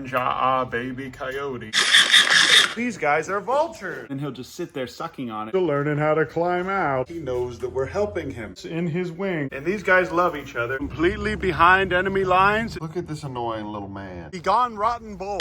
cringe baby coyote. These guys are vultures. And he'll just sit there sucking on it. Still learning how to climb out. He knows that we're helping him. It's in his wing. And these guys love each other. Completely behind enemy lines. Look at this annoying little man. Be gone, rotten boy.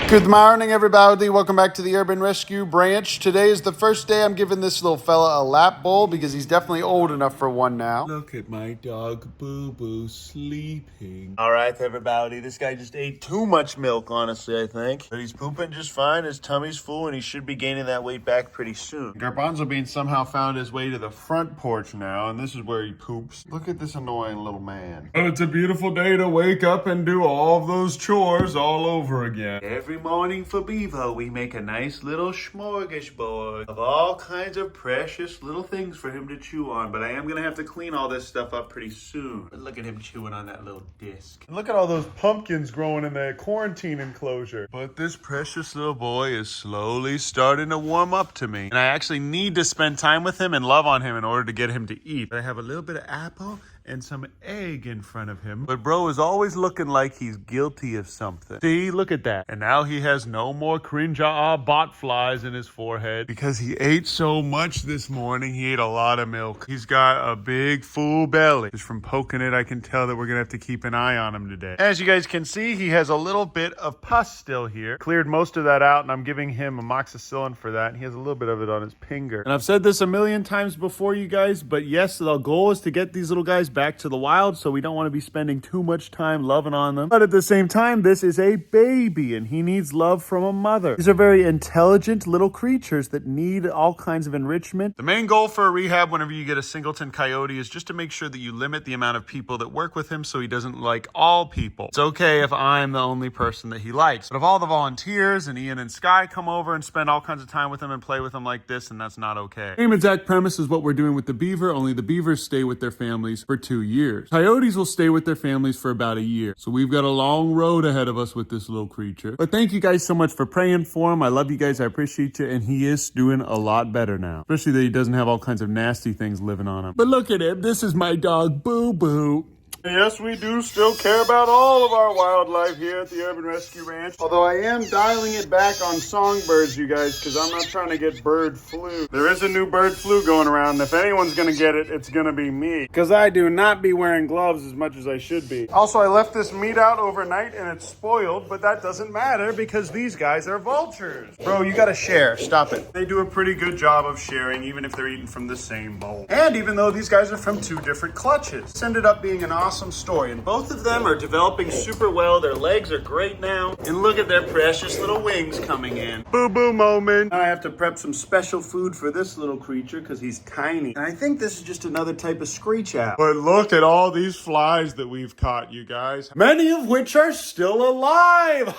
Good morning, everybody. Welcome back to the Urban Rescue Branch. Today is the first day I'm giving this little fella a lap bowl because he's definitely old enough for one now. Look at my dog Boo Boo sleeping. All right, everybody. This guy just ate too much milk, honestly, I think. But he's pooping just fine. His tummy's full, and he should be gaining that weight back pretty soon. Garbanzo Bean somehow found his way to the front porch now, and this is where he poops. Look at this annoying little man. But it's a beautiful day to wake up and do all of those chores all over again. Every morning for Bevo, we make a nice little smorgasbord of all kinds of precious little things for him to chew on, but I am gonna have to clean all this stuff up pretty soon. But look at him chewing on that little disc. And look at all those pumpkins growing in the quarantine enclosure. But this precious little boy is slowly starting to warm up to me. And I actually need to spend time with him and love on him in order to get him to eat. I have a little bit of apple and some egg in front of him. But bro is always looking like he's guilty of something. See, look at that. And now he has no more cringe bot flies in his forehead because he ate so much this morning. He ate a lot of milk. He's got a big full belly. Just from poking it, I can tell that we're gonna have to keep an eye on him today. As you guys can see, he has a little bit of pus still here. Cleared most of that out, and I'm giving him amoxicillin for that. And he has a little bit of it on his finger. And I've said this a million times before, you guys, but yes, the goal is to get these little guys back to the wild, so we don't want to be spending too much time loving on them. But at the same time, this is a baby and he needs love from a mother. These are very intelligent little creatures that need all kinds of enrichment. The main goal for a rehab whenever you get a singleton coyote is just to make sure that you limit the amount of people that work with him so he doesn't like all people. It's okay if I'm the only person that he likes, but if all the volunteers and Ian and Sky come over and spend all kinds of time with him and play with him like this, and that's not okay. Same exact premise is what we're doing with the beaver, only the beavers stay with their families for 2 years. Coyotes will stay with their families for about a year. So we've got a long road ahead of us with this little creature. But thank you guys so much for praying for him. I love you guys. I appreciate you. And he is doing a lot better now. Especially that he doesn't have all kinds of nasty things living on him. But look at him. This is my dog, Boo Boo. Yes, we do still care about all of our wildlife here at the Urban Rescue Ranch. Although I am dialing it back on songbirds, you guys, because I'm not trying to get bird flu. There is a new bird flu going around. If anyone's going to get it, it's going to be me. Because I do not be wearing gloves as much as I should be. Also, I left this meat out overnight and it's spoiled, but that doesn't matter because these guys are vultures. Bro, you got to share. Stop it. They do a pretty good job of sharing, even if they're eating from the same bowl. And even though these guys are from 2 different clutches. This ended up being an awesome story, and both of them are developing super well. Their legs are great now, and look at their precious little wings coming in. Boo boo moment. Now I have to prep some special food for this little creature because he's tiny, and I think this is just another type of screech owl. But look at all these flies that we've caught, you guys, many of which are still alive.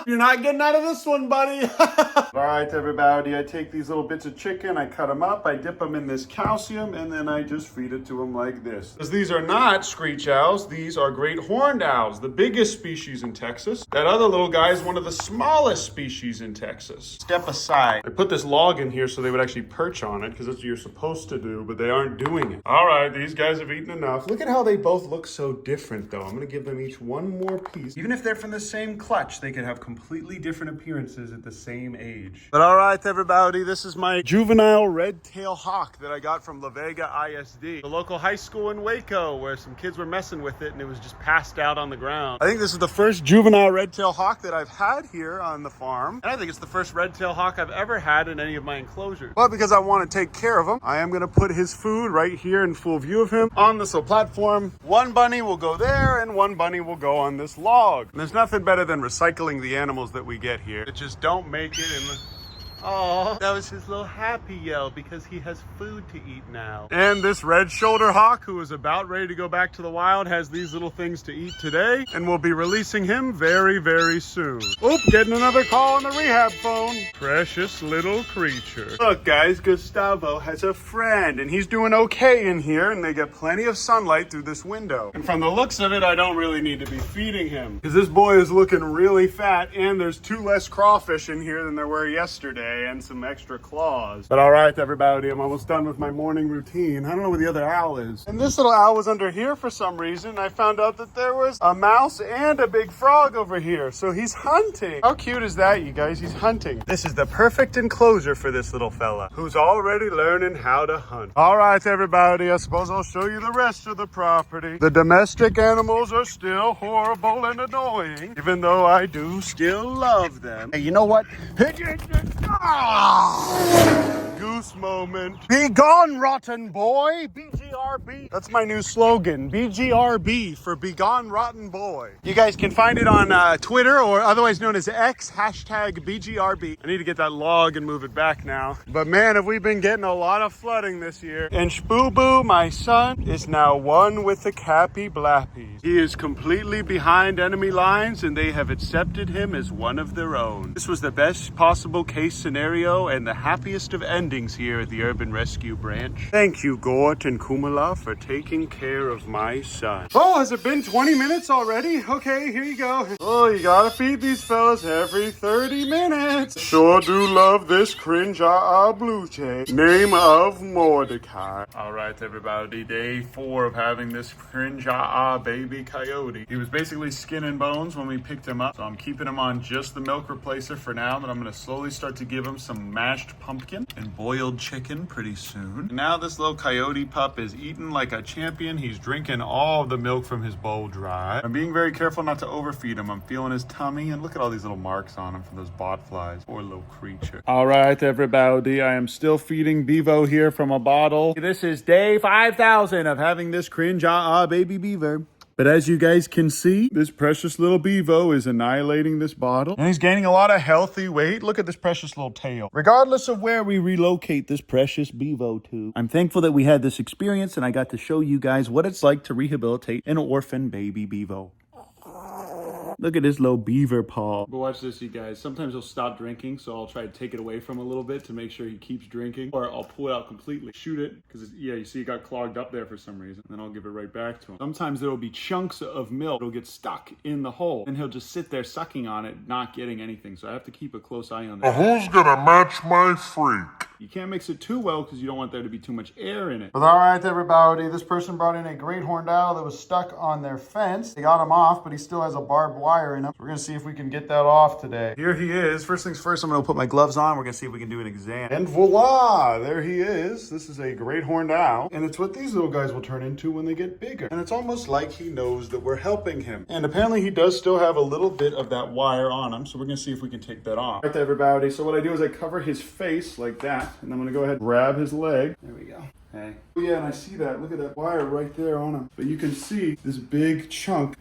You're not getting out of this one, buddy. All right, everybody, I take these little bits of chicken, I cut them up, I dip them in this calcium, and then I just feed it to them like this. Because these are not screech owls, these are great horned owls, the biggest species in Texas. That other little guy is one of the smallest species in Texas. Step aside. I put this log in here so they would actually perch on it, because that's what you're supposed to do, but they aren't doing it. All right, these guys have eaten enough. Look at how they both look so different, though. I'm going to give them each one more piece. Even if they're from the same clutch, they could have completely different appearances at the same age. But all right, everybody, this is my juvenile red-tailed hawk that I got from La Vega ISD, the local high school in Waco, where some kids were messing with it and it was just passed out on the ground. I think this is the first juvenile red-tailed hawk that I've had here on the farm, and I think it's the first red-tailed hawk I've ever had in any of my enclosures. But because I want to take care of him, I am going to put his food right here in full view of him on this little platform. One bunny will go there and one bunny will go on this log. And there's nothing better than recycling the animals that we get here that just don't make it in the... Oh, that was his little happy yell because he has food to eat now. And this red shoulder hawk, who is about ready to go back to the wild, has these little things to eat today, and we'll be releasing him very, very soon. Oop, getting another call on the rehab phone. Precious little creature. Look, guys, Gustavo has a friend, and he's doing okay in here, and they get plenty of sunlight through this window. And from the looks of it, I don't really need to be feeding him, because this boy is looking really fat, and there's 2 less crawfish in here than there were yesterday. okay, and some extra claws. But all right, everybody, I'm almost done with my morning routine. I don't know where the other owl is. And this little owl was under here for some reason. I found out that there was a mouse and a big frog over here. So he's hunting. How cute is that, you guys? He's hunting. This is the perfect enclosure for this little fella who's already learning how to hunt. All right, everybody, I suppose I'll show you the rest of the property. The domestic animals are still horrible and annoying, even though I do still love them. Hey, you know what? Goose moment. Be gone, rotten boy. BGRB. That's my new slogan. BGRB for Be Gone, Rotten Boy. You guys can find it on Twitter, or otherwise known as X, hashtag BGRB. I need to get that log and move it back now. But man, have we been getting a lot of flooding this year. And Shboo-Boo, my son, is now one with the Cappy Blappies. He is completely behind enemy lines, and they have accepted him as one of their own. This was the best possible case scenario and the happiest of endings here at the Urban Rescue Branch. Thank you, Gort and Kumala, for taking care of my son. Oh, has it been 20 minutes already? Okay, here you go. Oh, you gotta feed these fellas every 30 minutes. Sure do love this cringe blue jay. Name of Mordecai. All right, everybody, day 4 of having this cringe baby coyote. He was basically skin and bones when we picked him up, so I'm keeping him on just the milk replacer for now, but I'm gonna slowly start to give him some mashed pumpkin and boiled chicken pretty soon. And now this little coyote pup is eating like a champion. He's drinking all the milk from his bowl dry. I'm being very careful not to overfeed him. I'm feeling his tummy, and look at all these little marks on him from those bot flies. Poor little creature. All right, everybody, I am still feeding Bevo here from a bottle. This is day 5,000 of having this cringe baby beaver. But as you guys can see, this precious little Bevo is annihilating this bottle. And he's gaining a lot of healthy weight. Look at this precious little tail. Regardless of where we relocate this precious Bevo to, I'm thankful that we had this experience and I got to show you guys what it's like to rehabilitate an orphan baby Bevo. Look at this little beaver paw. But watch this, you guys. Sometimes he'll stop drinking, so I'll try to take it away from him a little bit to make sure he keeps drinking. Or I'll pull it out completely, shoot it, because yeah, you see it got clogged up there for some reason. And then I'll give it right back to him. Sometimes there will be chunks of milk that'll get stuck in the hole, and he'll just sit there sucking on it, not getting anything. So I have to keep a close eye on that. Who's gonna match my freak? You can't mix it too well because you don't want there to be too much air in it. But all right, everybody, this person brought in a great horned owl that was stuck on their fence. They got him off, but he still has a barbed wire in him. So we're gonna see if we can get that off today. Here he is. First things first, I'm gonna put my gloves on. We're gonna see if we can do an exam. And voila, there he is. This is a great horned owl. And it's what these little guys will turn into when they get bigger. And it's almost like he knows that we're helping him. And apparently he does still have a little bit of that wire on him. So we're gonna see if we can take that off. All right, everybody. So what I do is I cover his face like that. And I'm gonna go ahead and grab his leg. There we go. Hey. Oh yeah, and I see that. Look at that wire right there on him. But you can see this big chunk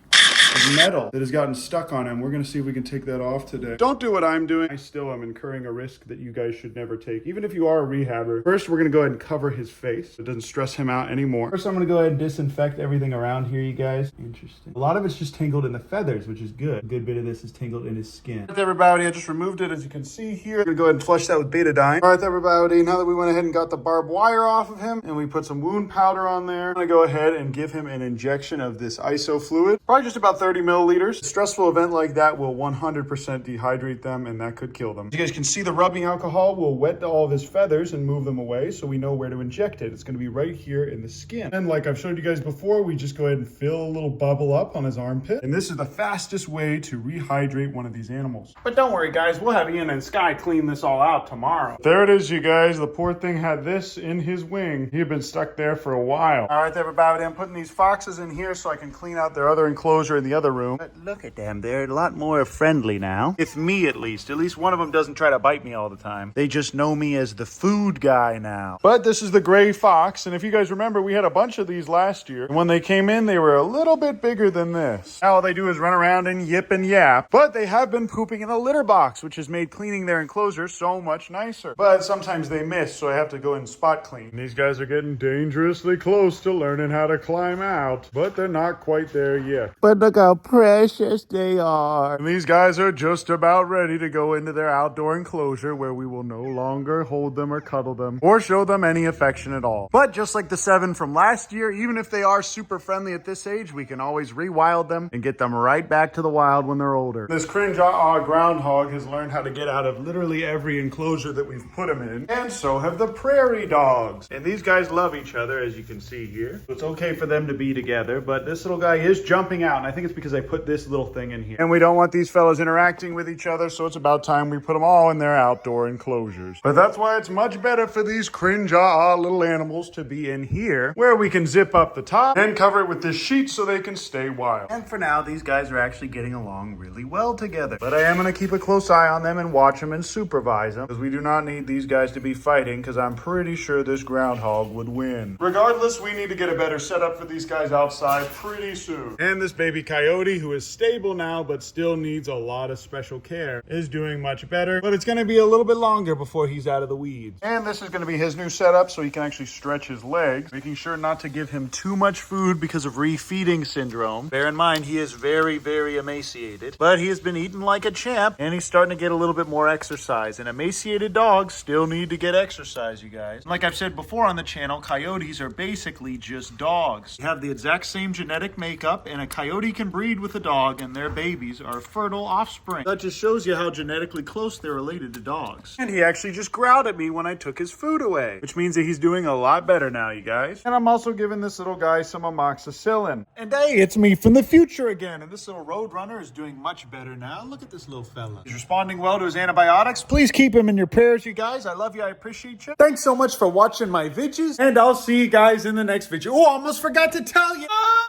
of metal that has gotten stuck on him. We're going to see if we can take that off today. Don't do what I'm doing. I still am incurring a risk that you guys should never take, even if you are a rehabber. First, we're going to go ahead and cover his face. So it doesn't stress him out anymore. First, I'm going to go ahead and disinfect everything around here, you guys. Interesting. A lot of it's just tangled in the feathers, which is good. A good bit of this is tangled in his skin. All right, everybody, I just removed it, as you can see here. I'm going to go ahead and flush that with betadine. All right, everybody, now that we went ahead and got the barbed wire off of him, and we put some wound powder on there, I'm going to go ahead and give him an injection of this iso fluid. Probably just about 30 milliliters. A stressful event like that will 100% dehydrate them, and that could kill them. As you guys can see, the rubbing alcohol will wet all of his feathers and move them away, so we know where to inject it. It's going to be right here in the skin. And like I've showed you guys before, we just go ahead and fill a little bubble up on his armpit. And this is the fastest way to rehydrate one of these animals. But don't worry, guys. We'll have Ian and Sky clean this all out tomorrow. There it is, you guys. The poor thing had this in his wing. He had been stuck there for a while. All right, everybody. I'm putting these foxes in here so I can clean out their other enclosure in the other room. But look at them. They're a lot more friendly now. With me, at least. At least one of them doesn't try to bite me all the time. They just know me as the food guy now. But this is the gray fox. And if you guys remember, we had a bunch of these last year. And when they came in, they were a little bit bigger than this. Now all they do is run around and yip and yap. But they have been pooping in a litter box, which has made cleaning their enclosure so much nicer. But sometimes they miss, so I have to go and spot clean. And these guys are getting dangerously close to learning how to climb out. But they're not quite there yet. But look how how precious they are. And these guys are just about ready to go into their outdoor enclosure where we will no longer hold them or cuddle them or show them any affection at all. But just like the 7 from last year, even if they are super friendly at this age, we can always rewild them and get them right back to the wild when they're older. This cringe groundhog has learned how to get out of literally every enclosure that we've put him in, and so have the prairie dogs. And these guys love each other, as you can see here. So it's okay for them to be together, but this little guy is jumping out, and I think it's because I put this little thing in here. And we don't want these fellas interacting with each other, so it's about time we put them all in their outdoor enclosures. But that's why it's much better for these cringe little animals to be in here, where we can zip up the top and cover it with this sheet so they can stay wild. And for now, these guys are actually getting along really well together. But I am going to keep a close eye on them and watch them and supervise them, because we do not need these guys to be fighting, because I'm pretty sure this groundhog would win. Regardless, we need to get a better setup for these guys outside pretty soon. And this baby coyote, who is stable now but still needs a lot of special care, is doing much better, but it's going to be a little bit longer before he's out of the weeds. And this is going to be his new setup, so he can actually stretch his legs, making sure not to give him too much food because of refeeding syndrome. Bear in mind, he is very, very emaciated, but he has been eating like a champ, and he's starting to get a little bit more exercise. And emaciated dogs still need to get exercise, you guys. Like I've said before on the channel, coyotes are basically just dogs. They have the exact same genetic makeup, and a coyote can breed with a dog, and their babies are fertile offspring. That just shows you how genetically close they're related to dogs. And he actually just growled at me when I took his food away, which means that he's doing a lot better now, you guys. And I'm also giving this little guy some amoxicillin. And hey, it's me from the future again, and this little road runner is doing much better now. Look at this little fella. He's responding well to his antibiotics. Please keep him in your prayers, you guys. I love you. I appreciate you. Thanks so much for watching my vidyas, and I'll see you guys in the next video. Oh, I almost forgot to tell you.